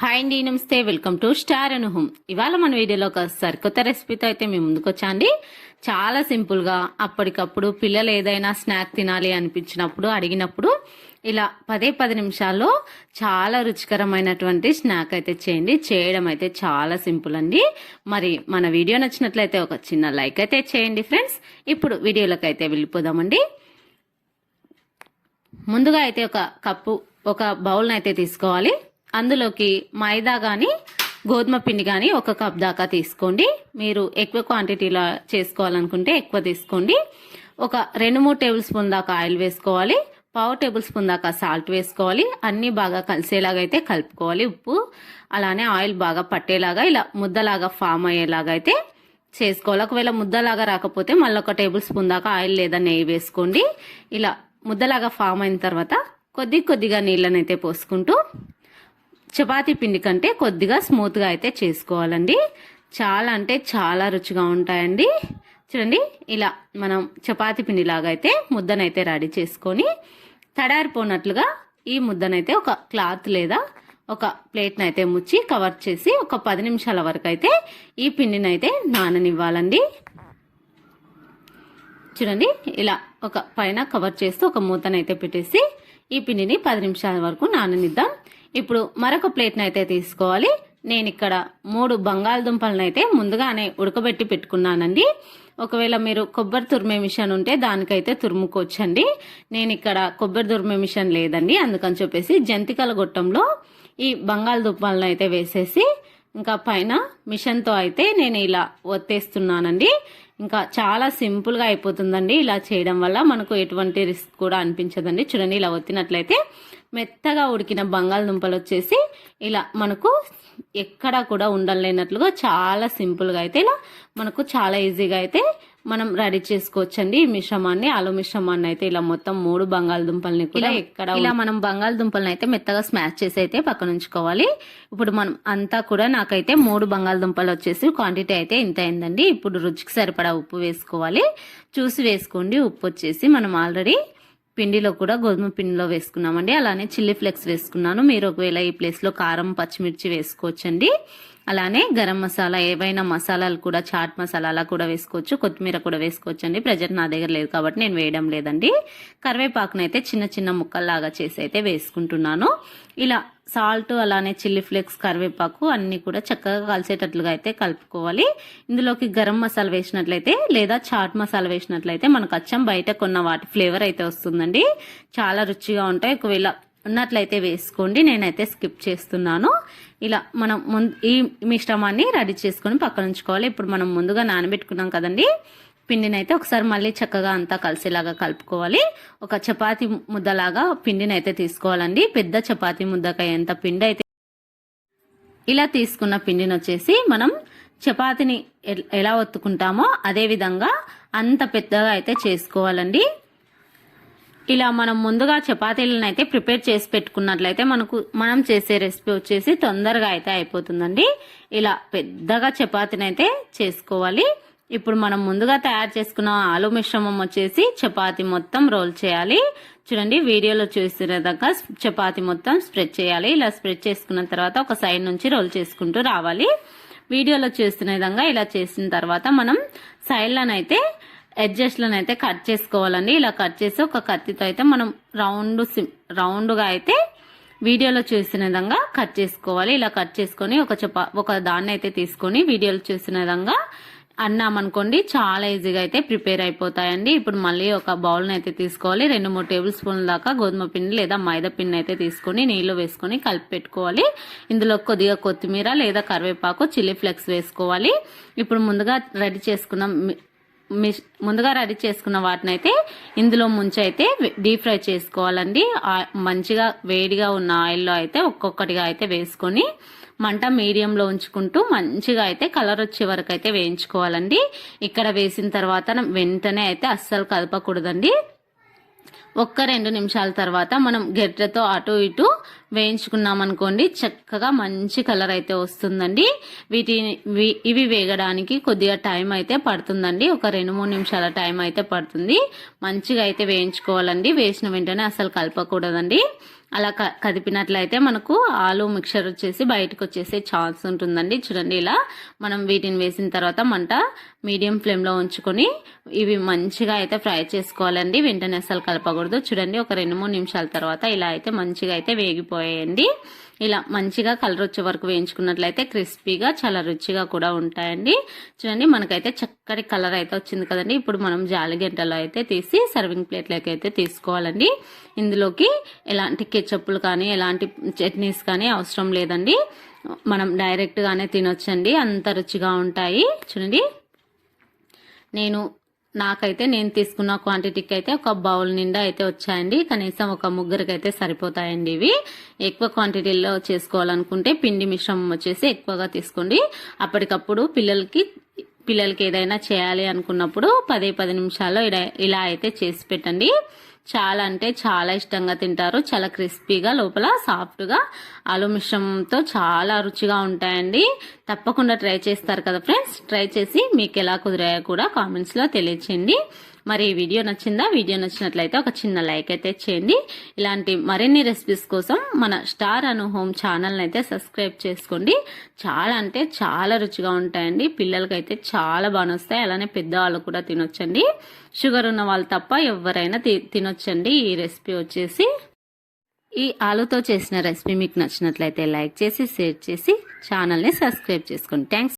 Hi అండి, నమస్తే. Welcome to star and home. ఇవాళ మన వీడియోలో ఒక సరికొత్త రెసిపీతో అయితే మేము ముందుకు వచ్చాండి. చాలా సింపుల్గా అప్పటికప్పుడు పిల్లలు ఏదైనా స్నాక్ తినాలి అనిపించినప్పుడు అడిగినప్పుడు ఇలా 10 నిమిషాల్లో చాలా రుచికరమైనటువంటి స్నాక్ అయితే చేయండి. చేయడం అయితే చాలా సింపుల్ అండి. మరి మన వీడియో నచ్చినట్లయితే ఒక చిన్న లైక్ అయితే చేయండి ఫ్రెండ్స్. ఇప్పుడు వీడియోలోకి అయితే వెళ్ళిపోదామండి. ముందుగా అయితే ఒక బౌల్ని అయితే తీసుకోవాలి. అందులోకి మైదా కానీ గోధుమ పిండి కానీ 1 కప్ దాకా తీసుకోండి. మీరు ఎక్కువ క్వాంటిటీలో చేసుకోవాలనుకుంటే ఎక్కువ తీసుకోండి. ఒక 2-3 టేబుల్ స్పూన్ దాకా ఆయిల్ వేసుకోవాలి. 1/2 టేబుల్ స్పూన్ దాకా సాల్ట్ వేసుకోవాలి. అన్నీ బాగా కలిసేలాగా అయితే కలుపుకోవాలి. ఉప్పు అలానే ఆయిల్ బాగా పట్టేలాగా ఇలా ముద్దలాగా ఫామ్ అయ్యేలాగా అయితే చేసుకోవాలి. ఒకవేళ ముద్దలాగా రాకపోతే మళ్ళీ 1 టేబుల్ స్పూన్ దాకా ఆయిల్ లేదా నెయ్యి వేసుకోండి. ఇలా ముద్దలాగా ఫామ్ అయిన తర్వాత కొద్దిగా నీళ్ళని అయితే పోసుకుంటూ చపాతీ పిండి కంటే కొద్దిగా స్మూత్గా అయితే చేసుకోవాలండి. చాలా అంటే చాలా రుచిగా ఉంటాయండి. చూడండి, ఇలా మనం చపాతీ పిండిలాగా అయితే ముద్దనైతే రెడీ చేసుకొని తడారిపోనట్లుగా ఈ ముద్దనైతే ఒక క్లాత్ లేదా ఒక ప్లేట్ని అయితే ముచ్చి కవర్ చేసి ఒక 10 నిమిషాల వరకు అయితే ఈ పిండిని అయితే నాననివ్వాలండి. చూడండి, ఇలా ఒక పైన కవర్ చేస్తూ ఒక మూతనైతే పెట్టేసి ఈ పిండిని 10 నిమిషాల వరకు నాననిద్దాం. ఇప్పుడు మరొక ప్లేట్ని అయితే తీసుకోవాలి. నేను ఇక్కడ 3 బంగాళదుంపలను అయితే ముందుగానే ఉడకబెట్టి పెట్టుకున్నానండి. ఒకవేళ మీరు కొబ్బరి తురిమే మిషన్ ఉంటే దానికైతే తురుముకోవచ్చండి. నేను ఇక్కడ కొబ్బరి తురిమే మిషన్ లేదండి, అందుకని చెప్పేసి జంతికల గొట్టంలో ఈ బంగాళదుంపలను అయితే వేసేసి ఇంకా పైన మిషన్తో అయితే నేను ఇలా ఒత్తేస్తున్నానండి. ఇంకా చాలా సింపుల్గా అయిపోతుందండి. ఇలా చేయడం వల్ల మనకు ఎటువంటి రిస్క్ కూడా అనిపించదండి. చూడండి, ఇలా ఒత్తినట్లయితే మెత్తగా ఉడికిన బంగాళదుంపలు వచ్చేసి ఇలా మనకు ఎక్కడా కూడా ఉండలేనట్లుగా చాలా సింపుల్గా అయితే ఇలా మనకు చాలా ఈజీగా అయితే మనం రెడీ చేసుకోవచ్చండి. ఈ మిశ్రమాన్ని ఆలు మిశ్రమాన్ని అయితే ఇలా మొత్తం 3 బంగాళదుంపల్ని కూడా ఇలా మనం బంగాళదుంపల్ని అయితే మెత్తగా స్మాష్ చేసి అయితే పక్కన ఉంచుకోవాలి. ఇప్పుడు మనం అంతా కూడా నాకైతే 3 బంగాళదుంపలు వచ్చేసి క్వాంటిటీ అయితే ఇంత అయిందండి. ఇప్పుడు రుచికి సరిపడా ఉప్పు వేసుకోవాలి. చూసి వేసుకోండి. ఉప్పు వచ్చేసి మనం ఆల్రెడీ పిండిలో కూడా గోధుమ పిండిలో వేసుకున్నామండి. అలానే చిల్లీ ఫ్లేక్స్ వేసుకున్నాను. మీరు ఒకవేళ ఈ ప్లేస్లో కారం పచ్చిమిర్చి వేసుకోవచ్చండి. అలానే గరం మసాలా ఏవైనా మసాలాలు కూడా చాట్ మసాలా అలా కూడా వేసుకోవచ్చు. కొత్తిమీర కూడా వేసుకోవచ్చు అండి. ప్రజెంట్ నా దగ్గర లేదు కాబట్టి నేను వేయడం లేదండి. కరివేపాకునైతే చిన్న ముక్కల్లాగా చేసి అయితే వేసుకుంటున్నాను. ఇలా సాల్ట్ అలానే చిల్లీ ఫ్లేక్స్ కరివేపాకు అన్ని కూడా చక్కగా కలిసేటట్లుగా అయితే కలుపుకోవాలి. ఇందులోకి గరం మసాలా వేసినట్లయితే లేదా చాట్ మసాలా వేసినట్లయితే మనకు అచ్చం బయట కొన్న వాటి ఫ్లేవర్ అయితే వస్తుందండి. చాలా రుచిగా ఉంటాయి. ఒకవేళ ఉన్నట్లయితే వేసుకోండి. నేనైతే స్కిప్ చేస్తున్నాను. ఇలా మనం ఈ మిశ్రమాన్ని రెడీ చేసుకొని పక్కన ఉంచుకోవాలి. ఇప్పుడు మనం ముందుగా నానబెట్టుకున్నాం కదండి పిండిని అయితే ఒకసారి మళ్ళీ చక్కగా అంతా కలిసేలాగా కలుపుకోవాలి. ఒక చపాతీ ముద్దలాగా పిండిని అయితే తీసుకోవాలండి. పెద్ద చపాతీ ముద్దకాయ ఎంత పిండి అయితే ఇలా తీసుకున్న పిండిని వచ్చేసి మనం చపాతీని ఎలా ఒత్తుకుంటామో అదే విధంగా అంత పెద్దగా అయితే చేసుకోవాలండి. ఇలా మనం ముందుగా చపాతీలను అయితే ప్రిపేర్ చేసి పెట్టుకున్నట్లయితే మనం చేసే రెసిపీ వచ్చేసి తొందరగా అయితే అయిపోతుందండి. ఇలా పెద్దగా చపాతీని అయితే చేసుకోవాలి. ఇప్పుడు మనం ముందుగా తయారు చేసుకున్న ఆలు మిశ్రమం వచ్చేసి చపాతీ మొత్తం రోల్ చేయాలి. చూడండి, వీడియోలో చూసిన విధంగా చపాతీ మొత్తం స్ప్రెడ్ చేయాలి. ఇలా స్ప్రెడ్ చేసుకున్న తర్వాత ఒక సైడ్ నుంచి రోల్ చేసుకుంటూ రావాలి. వీడియోలో చూస్తున్న విధంగా ఇలా చేసిన తర్వాత మనం సైడ్లనైతే ఎడ్జస్ట్లను అయితే కట్ చేసుకోవాలండి. ఇలా కట్ చేసి ఒక కత్తితో అయితే మనం రౌండ్గా అయితే వీడియోలో చూసిన విధంగా కట్ చేసుకోవాలి. ఇలా కట్ చేసుకొని ఒక దాన్ని అయితే తీసుకొని వీడియోలో చూసిన విధంగా అన్నామనుకోండి చాలా ఈజీగా అయితే ప్రిపేర్ అయిపోతాయండి. ఇప్పుడు మళ్ళీ ఒక బౌల్ని అయితే తీసుకోవాలి. 2-3 టేబుల్ స్పూన్ల దాకా గోధుమ పిండి లేదా మైదా పిండి అయితే తీసుకొని నీళ్లు వేసుకొని కలిపి పెట్టుకోవాలి. ఇందులో కొద్దిగా కొత్తిమీర లేదా కరివేపాకు చిల్లీ ఫ్లేక్స్ వేసుకోవాలి. ఇప్పుడు ముందుగా రెడీ చేసుకున్న వాటిని అయితే ఇందులో ముంచి అయితే డీప్ ఫ్రై చేసుకోవాలండి. మంచిగా వేడిగా ఉన్న ఆయిల్లో అయితే ఒక్కొక్కటిగా అయితే వేసుకొని మంట మీడియంలో ఉంచుకుంటూ మంచిగా అయితే కలర్ వచ్చే వరకు అయితే వేయించుకోవాలండి. ఇక్కడ వేసిన తర్వాత వెంటనే అయితే అస్సలు కదపకూడదండి. 1-2 నిమిషాల తర్వాత మనం గెడ్డతో అటు ఇటు వేయించుకున్నాం అనుకోండి చక్కగా మంచి కలర్ అయితే వస్తుందండి. ఇవి వేగడానికి కొద్దిగా టైం అయితే పడుతుందండి. ఒక 2-3 నిమిషాల టైం అయితే పడుతుంది. మంచిగా అయితే వేయించుకోవాలండి. వేసిన వెంటనే అసలు కలపకూడదండి. అలా కదిపినట్లయితే మనకు ఆలు మిక్చర్ వచ్చేసి బయటకు వచ్చేసే ఛాన్స్ ఉంటుందండి. చూడండి, ఇలా మనం వీటిని వేసిన తర్వాత మంట మీడియం ఫ్లేమ్లో ఉంచుకొని ఇవి మంచిగా అయితే ఫ్రై చేసుకోవాలండి. వెంటనే అసలు కలపకూడదు. చూడండి, ఒక 2-3 నిమిషాల తర్వాత ఇలా అయితే మంచిగా అయితే వేగిపోయాయండి. ఇలా మంచిగా కలర్ వచ్చే వరకు వేయించుకున్నట్లయితే క్రిస్పీగా చాలా రుచిగా కూడా ఉంటాయండి. చూడండి, మనకైతే చక్కటి కలర్ అయితే వచ్చింది కదండి. ఇప్పుడు మనం జాలిగంటలో అయితే తీసి సర్వింగ్ ప్లేట్లోకి అయితే తీసుకోవాలండి. ఇందులోకి ఎలాంటి కెచప్పులు కానీ ఎలాంటి చట్నీస్ కానీ అవసరం లేదండి. మనం డైరెక్ట్గానే తినొచ్చండి, అంత రుచిగా ఉంటాయి. చూడండి, నేను తీసుకున్న క్వాంటిటీకి అయితే ఒక బౌల్ నిండా అయితే వచ్చాయండి. కనీసం ఒక ముగ్గురికి అయితే సరిపోతాయండి. ఇవి ఎక్కువ క్వాంటిటీలో చేసుకోవాలనుకుంటే పిండి మిశ్రమం వచ్చేసి ఎక్కువగా తీసుకోండి. అప్పటికప్పుడు పిల్లలకి ఏదైనా చేయాలి అనుకున్నప్పుడు 10 నిమిషాల్లో ఇలా అయితే చేసి పెట్టండి. చాలా అంటే చాలా ఇష్టంగా తింటారు. చాలా క్రిస్పీగా లోపల సాఫ్ట్గా ఆలు మిశ్రమంతో చాలా రుచిగా ఉంటాయండి. తప్పకుండా ట్రై చేస్తారు కదా ఫ్రెండ్స్. ట్రై చేసి మీకు ఎలా కుదిరాయో కూడా కామెంట్స్లో తెలియచేయండి. మరి ఈ వీడియో నచ్చిందా? వీడియో నచ్చినట్లయితే ఒక చిన్న లైక్ అయితే చేయండి. ఇలాంటి మరిన్ని రెసిపీస్ కోసం మన స్టార్ అను హోమ్ ఛానల్ని అయితే సబ్స్క్రైబ్ చేసుకోండి. చాలా అంటే చాలా రుచిగా ఉంటాయండి. పిల్లలకైతే చాలా బాగా వస్తాయి. అలానే పెద్దవాళ్ళు కూడా తినొచ్చండి. షుగర్ ఉన్న వాళ్ళు తప్ప ఎవరైనా తినొచ్చండి. ఈ రెసిపీ వచ్చేసి ఈ ఆలుతో చేసిన రెసిపీ మీకు నచ్చినట్లయితే లైక్ చేసి షేర్ చేసి ఛానల్ని సబ్స్క్రైబ్ చేసుకోండి. థ్యాంక్స్.